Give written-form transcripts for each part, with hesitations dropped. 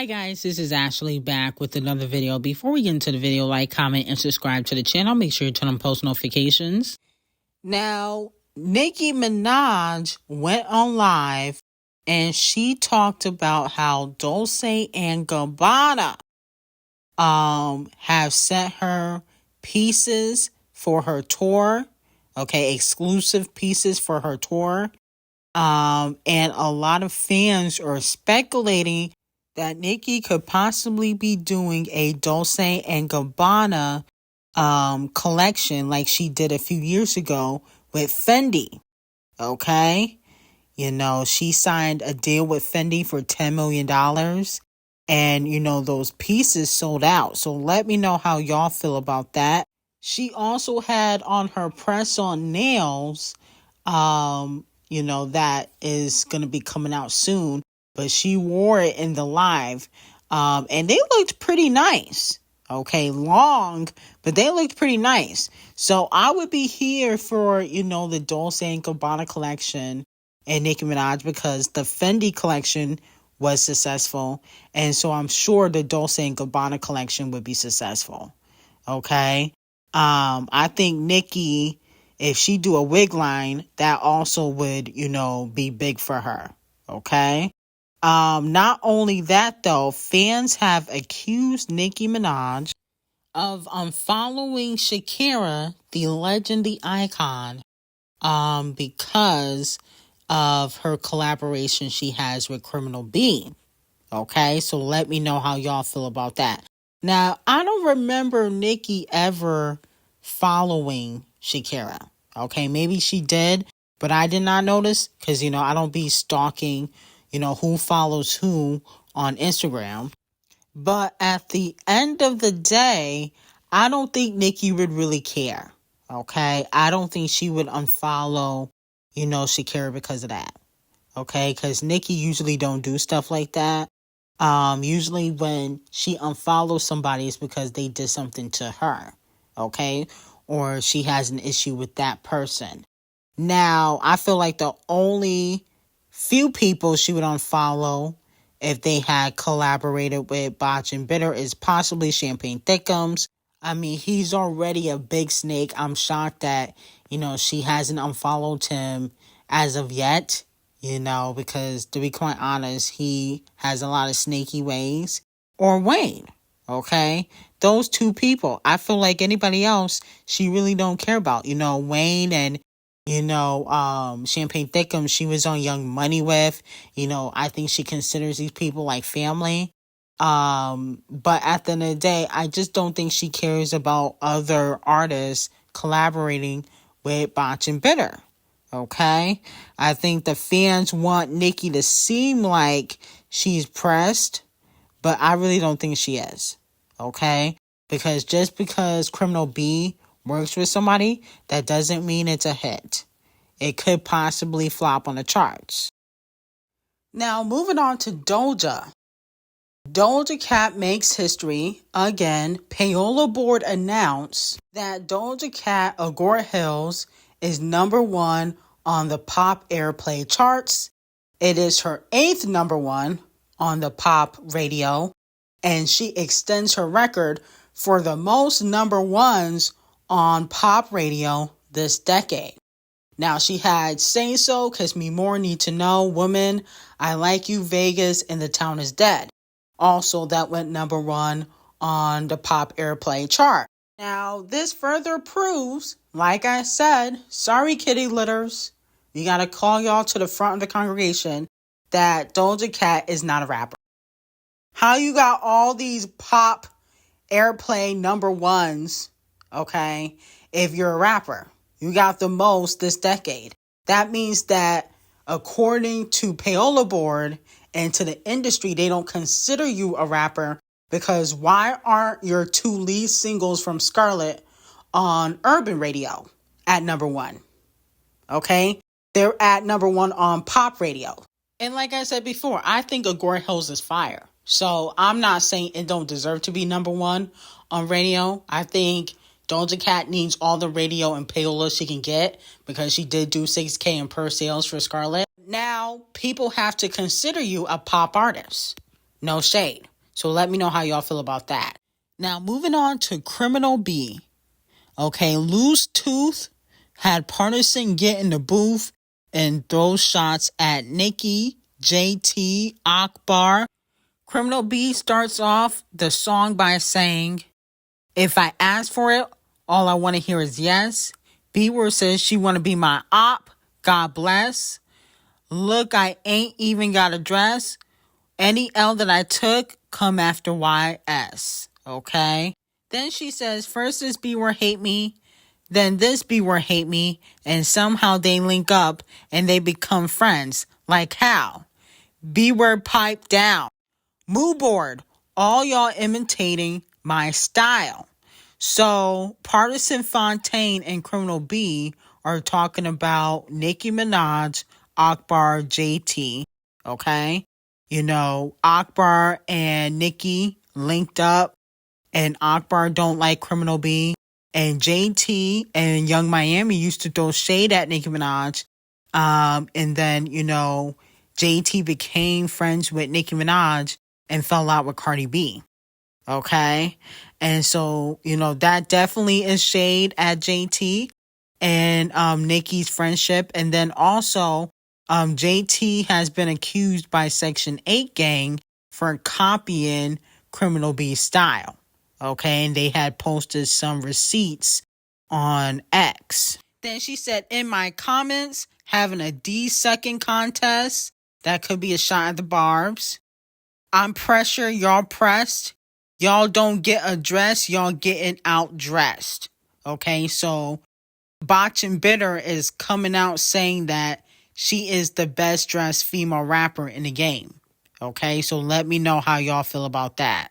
Hi guys, this is Ashley back with another video. Before we get into the video, like, comment, and subscribe to the channel. Make sure you turn on post notifications. Now, Nicki Minaj went on live and she talked about how Dolce and Gabbana have sent her pieces for her tour. Okay, exclusive pieces for her tour. And a lot of fans are speculating that Nicki could possibly be doing a Dolce and Gabbana collection like she did a few years ago with Fendi. Okay? You know, she signed a deal with Fendi for $10 million. And, you know, those pieces sold out. So let me know how y'all feel about that. She also had on her press-on nails, you know, that is going to be coming out soon. But she wore it in the live. And they looked pretty nice. Okay, long, but they looked pretty nice. So I would be here for, you know, the Dolce & Gabbana collection and Nicki Minaj because the Fendi collection was successful. And so I'm sure the Dolce & Gabbana collection would be successful. Okay. I think Nicki, if she do a wig line, that also would, you know, be big for her. Okay. Not only that though, fans have accused Nicki Minaj of unfollowing Shakira, the legend, the icon, because of her collaboration she has with Criminal B. Okay, so let me know how y'all feel about that. Now, I don't remember Nicki ever following Shakira. Okay, maybe she did, but I did not notice because, you know, I don't be stalking, you know, who follows who on Instagram. But at the end of the day, I don't think Nicki would really care. Okay, I don't think she would unfollow, you know, Shakira because of that. Okay, because Nicki usually don't do stuff like that. Usually when she unfollows somebody, it's because they did something to her. Okay, or she has an issue with that person. Now, I feel like the only few people she would unfollow if they had collaborated with Botch and Bitter is possibly Champagne Thickums. I mean, he's already a big snake. I'm shocked that, you know, she hasn't unfollowed him as of yet, you know, because to be quite honest, he has a lot of snaky ways. Or Wayne, okay? Those two people. I feel like anybody else, she really don't care about. You know, Wayne and, you know, Champagne Thickums, she was on Young Money with. You know, I think she considers these people like family. But at the end of the day, I just don't think she cares about other artists collaborating with Botch and Bitter. Okay? I think the fans want Nicki to seem like she's pressed, but I really don't think she is. Okay? Because just because Criminal B works with somebody, that doesn't mean it's a hit. It could possibly flop on the charts. Now, moving on to Doja. Doja Cat makes history again. Payola Board announced that Doja Cat Agora Hills is #1 on the pop airplay charts. It is her 8th #1 on the pop radio, and she extends her record for the most #1s on pop radio this decade. Now, she had Say So, Kiss Me More, Need to Know, Woman, I Like You, Vegas, and The Town Is Dead. Also, that went #1 on the pop airplay chart. Now, this further proves, like I said, sorry kitty litters, you gotta call y'all to the front of the congregation, that Doja Cat is not a rapper. How you got all these pop airplay #1s, okay, if you're a rapper? You got the most this decade. That means that according to Payola Board and to the industry, they don't consider you a rapper because why aren't your 2 lead singles from Scarlet on urban radio at #1? Okay? They're at #1 on pop radio. And like I said before, I think Agora Hills is fire. So I'm not saying it don't deserve to be #1 on radio. I think Doja Cat needs all the radio and payola she can get because she did do $6K in per sales for Scarlet. Now, people have to consider you a pop artist. No shade. So let me know how y'all feel about that. Now, moving on to Criminal B. Okay, Loose Tooth had Partisan get in the booth and throw shots at Nikki, JT, Akbar. Criminal B starts off the song by saying, "If I ask for it, all I want to hear is yes." B-Word says she want to be my op. God bless. Look, I ain't even got a dress. Any L that I took come after YS. Okay? Then she says, first this B-Word hate me, then this B-Word hate me, and somehow they link up and they become friends. Like how? B-Word pipe down. Mood board. All y'all imitating my style. So Partisan Fontaine and Criminal B are talking about Nicki Minaj, Akbar, JT. Okay? You know, Akbar and Nicki linked up, and Akbar don't like Criminal B. And JT and Young Miami used to throw shade at Nicki Minaj. And then, you know, JT became friends with Nicki Minaj and fell out with Cardi B. Okay? And so, you know, that definitely is shade at JT and Nicki's friendship. And then also, JT has been accused by Section 8 gang for copying Criminal B's style. Okay? And they had posted some receipts on X. Then she said, in my comments, having a D-sucking contest, that could be a shot at the Barbs. I'm pressure, y'all pressed. Y'all don't get addressed, y'all getting outdressed. Okay, so Botch and Bitter is coming out saying that she is the best dressed female rapper in the game. Okay, so let me know how y'all feel about that.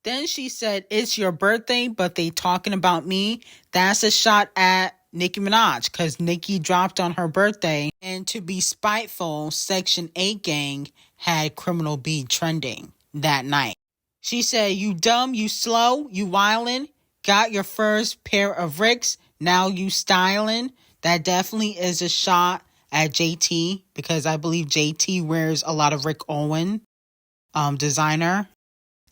Then she said, it's your birthday, but they talking about me. That's a shot at Nicki Minaj, because Nicki dropped on her birthday. And to be spiteful, Section 8 gang had Criminal B trending that night. She said, you dumb, you slow, you wildin', got your first pair of Ricks, now you styling. That definitely is a shot at JT, because I believe JT wears a lot of Rick Owens designer.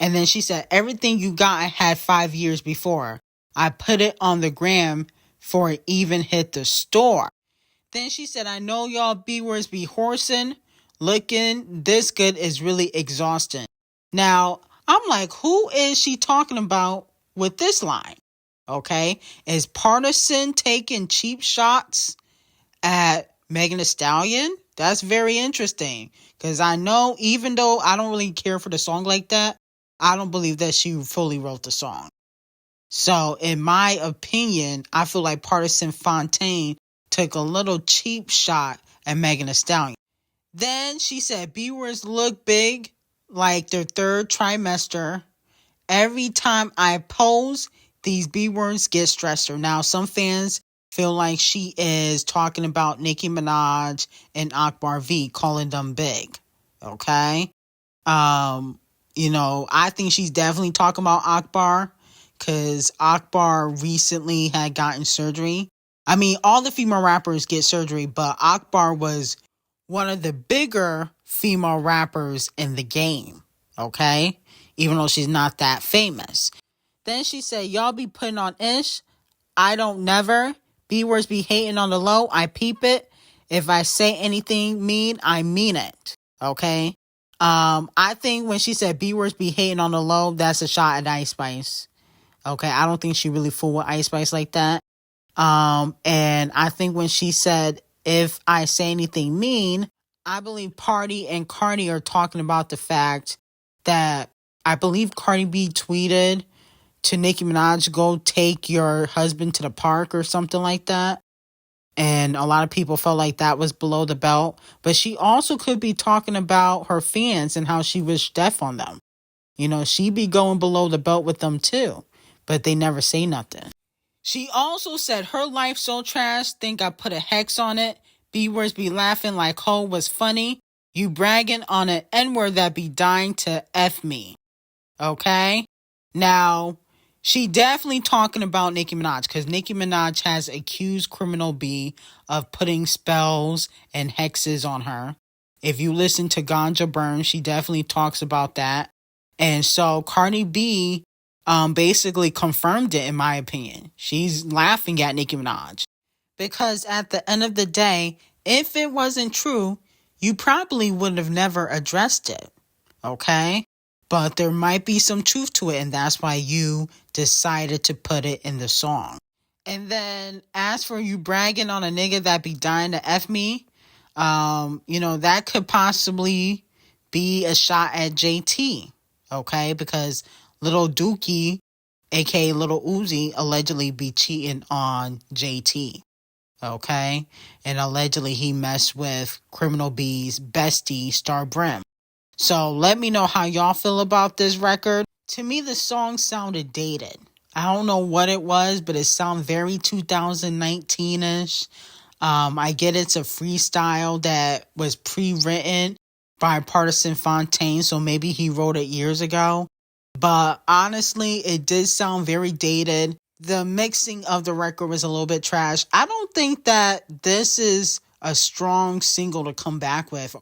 And then she said, everything you got I had 5 years before. I put it on the gram before it even hit the store. Then she said, I know y'all B-words be horsing. Looking this good is really exhausting. Now, I'm like, who is she talking about with this line? Okay. Is Partisan taking cheap shots at Megan Thee Stallion? That's very interesting. Because I know, even though I don't really care for the song like that, I don't believe that she fully wrote the song. So, in my opinion, I feel like Partisan Fontaine took a little cheap shot at Megan Thee Stallion. Then she said, B-words look big like their third trimester. Every time I pose, these B-words get stressor. Now, some fans feel like she is talking about Nicki Minaj and Akbar V, calling them big. Okay? You know, I think she's definitely talking about Akbar, because Akbar recently had gotten surgery. I mean, all the female rappers get surgery, but Akbar was one of the bigger female rappers in the game, okay? Even though she's not that famous. Then she said, y'all be putting on ish. I don't never. B-words be hating on the low. I peep it. If I say anything mean, I mean it, okay? I think when she said B-words be hating on the low, that's a shot at Ice Spice. Okay, I don't think she really fooled with Ice Spice like that. And I think when she said, if I say anything mean, I believe Party and Cardi are talking about the fact that I believe Cardi B tweeted to Nicki Minaj, go take your husband to the park or something like that. And a lot of people felt like that was below the belt. But she also could be talking about her fans and how she wished death on them. You know, she be going below the belt with them too. But they never say nothing. She also said her life so trash, think I put a hex on it. B-words be laughing like ho was funny. You bragging on an N-word that be dying to F me. Okay? Now, she definitely talking about Nicki Minaj, because Nicki Minaj has accused Criminal B of putting spells and hexes on her. If you listen to Ganja Burn, she definitely talks about that. And so Cardi B basically confirmed it, in my opinion. She's laughing at Nicki Minaj. Because at the end of the day, if it wasn't true, you probably would have never addressed it. Okay? But there might be some truth to it, and that's why you decided to put it in the song. And then as for you bragging on a nigga that be dying to F me, that could possibly be a shot at JT. Okay? Because Little Dookie, aka Little Uzi, allegedly be cheating on JT. Okay? And allegedly he messed with Criminal B's bestie, Star Brim. So let me know how y'all feel about this record. To me, the song sounded dated. I don't know what it was, but it sounded very 2019-ish. I get it's a freestyle that was pre-written by Partisan Fontaine, so maybe he wrote it years ago. But honestly, it did sound very dated. The mixing of the record was a little bit trash. I don't think that this is a strong single to come back with,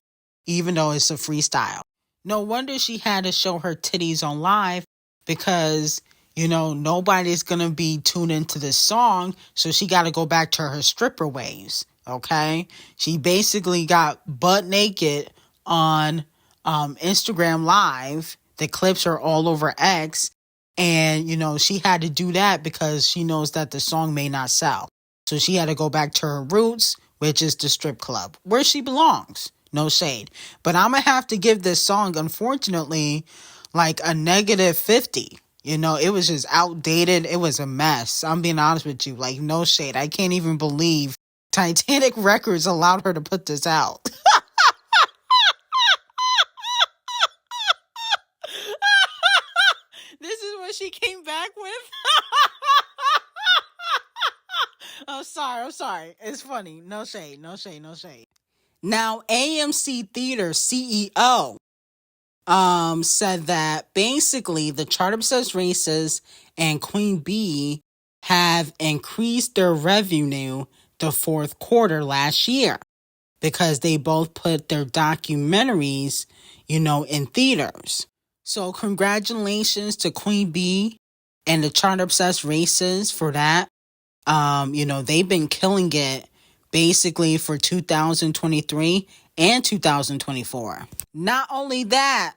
even though it's a freestyle. No wonder she had to show her titties on live because, nobody's going to be tuned into this song, so she got to go back to her stripper ways, okay? She basically got butt naked on Instagram Live. The clips are all over X. And, she had to do that because she knows that the song may not sell. So she had to go back to her roots, which is the strip club, where she belongs. No shade. But I'm going to have to give this song, unfortunately, like a -50. It was just outdated. It was a mess. I'm being honest with you. Like, no shade. I can't even believe Titanic Records allowed her to put this out. This is what she came back with? I'm sorry. It's funny. No shade. Now, AMC Theater CEO said that basically the CHÄRTŞ races and Queen Bee have increased their revenue the fourth quarter last year because they both put their documentaries, in theaters. So congratulations to Queen Bee and the CHÄRTŞ races for that. They've been killing it basically for 2023 and 2024. Not only that,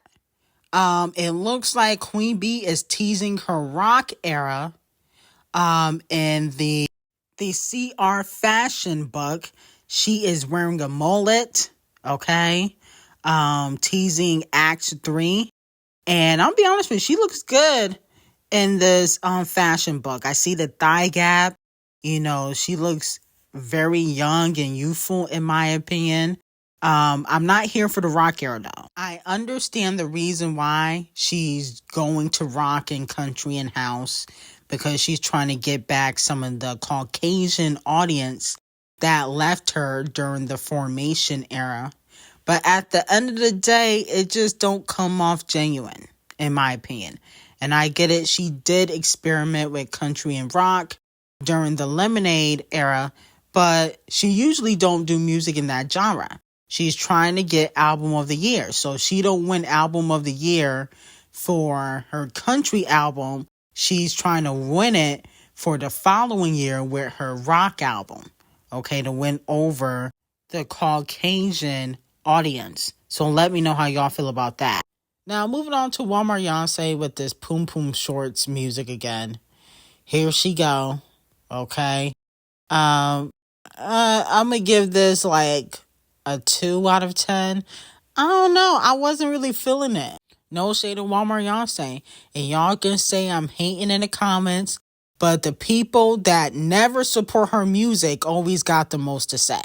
it looks like Queen Bee is teasing her rock era in the CR fashion book. She is wearing a mullet, okay? Teasing Act 3. And I'll be honest with you, she looks good in this fashion book. I see the thigh gap. She looks very young and youthful, in my opinion. I'm not here for the rock era, though. I understand the reason why she's going to rock and country and house, because she's trying to get back some of the Caucasian audience that left her during the Formation era. But at the end of the day, it just don't come off genuine, in my opinion. And I get it. She did experiment with country and rock during the Lemonade era, but she usually don't do music in that genre. She's trying to get album of the year. So she don't win album of the year for her country album. She's trying to win it for the following year with her rock album. Okay, to win over the Caucasian audience. So let me know how y'all feel about that. Now, moving on to Walmart Beyonce with this Poom Poom Shorts music again. Here she go. Okay. I'm going to give this like a 2 out of 10. I don't know. I wasn't really feeling it. No shade to Walmart Beyonce. And y'all can say I'm hating in the comments, but the people that never support her music always got the most to say.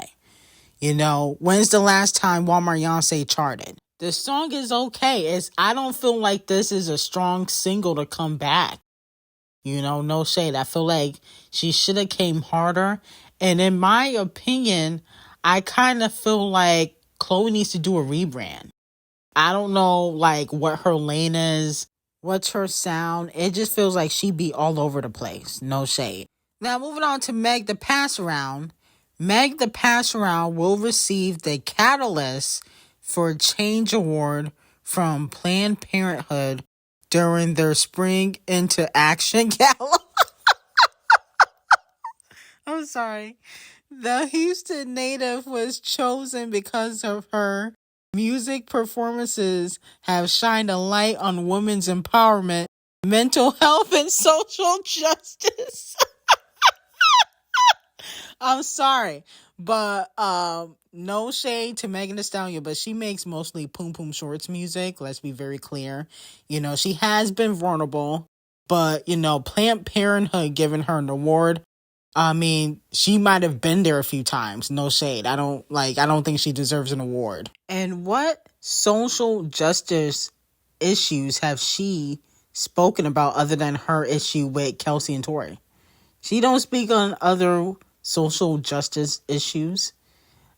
When's the last time Walmart Beyonce charted? The song is okay. I don't feel like this is a strong single to come back. No shade. I feel like she should have came harder. And in my opinion, I kind of feel like Chloe needs to do a rebrand. I don't know, like, what her lane is, what's her sound. It just feels like she be all over the place. No shade. Now, moving on to Meg the Pass Around. Meg the Pass Around will receive the Catalyst for Change Award from Planned Parenthood during their Spring Into Action Gala. I'm sorry. The Houston native was chosen because of her music performances have shined a light on women's empowerment, mental health, and social justice. I'm sorry, but no shade to Megan Thee Stallion, but she makes mostly Poom Poom Shorts music. Let's be very clear. You know, she has been vulnerable, but you know, Planned Parenthood giving her an award. I mean, she might have been there a few times. No shade. I don't think she deserves an award. And what social justice issues have she spoken about other than her issue with Kelsey and Tori? She don't speak on other social justice issues.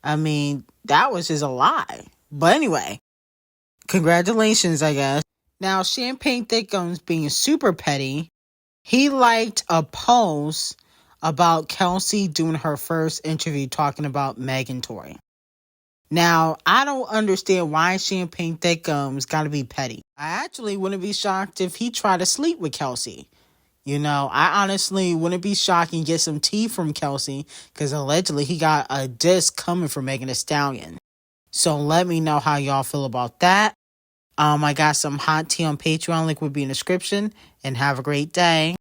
I mean, that was just a lie. But anyway, congratulations, I guess. Now, Champagne Thickums being super petty, he liked a post about Kelsey doing her first interview talking about Meg and Tori. Now, I don't understand why Champagne Thickums got to be petty. I actually wouldn't be shocked if he tried to sleep with Kelsey. You know, I honestly wouldn't be shocked and get some tea from Kelsey because allegedly he got a disc coming from Megan Thee Stallion. So let me know how y'all feel about that. I got some hot tea on Patreon. Link would be in the description. And have a great day.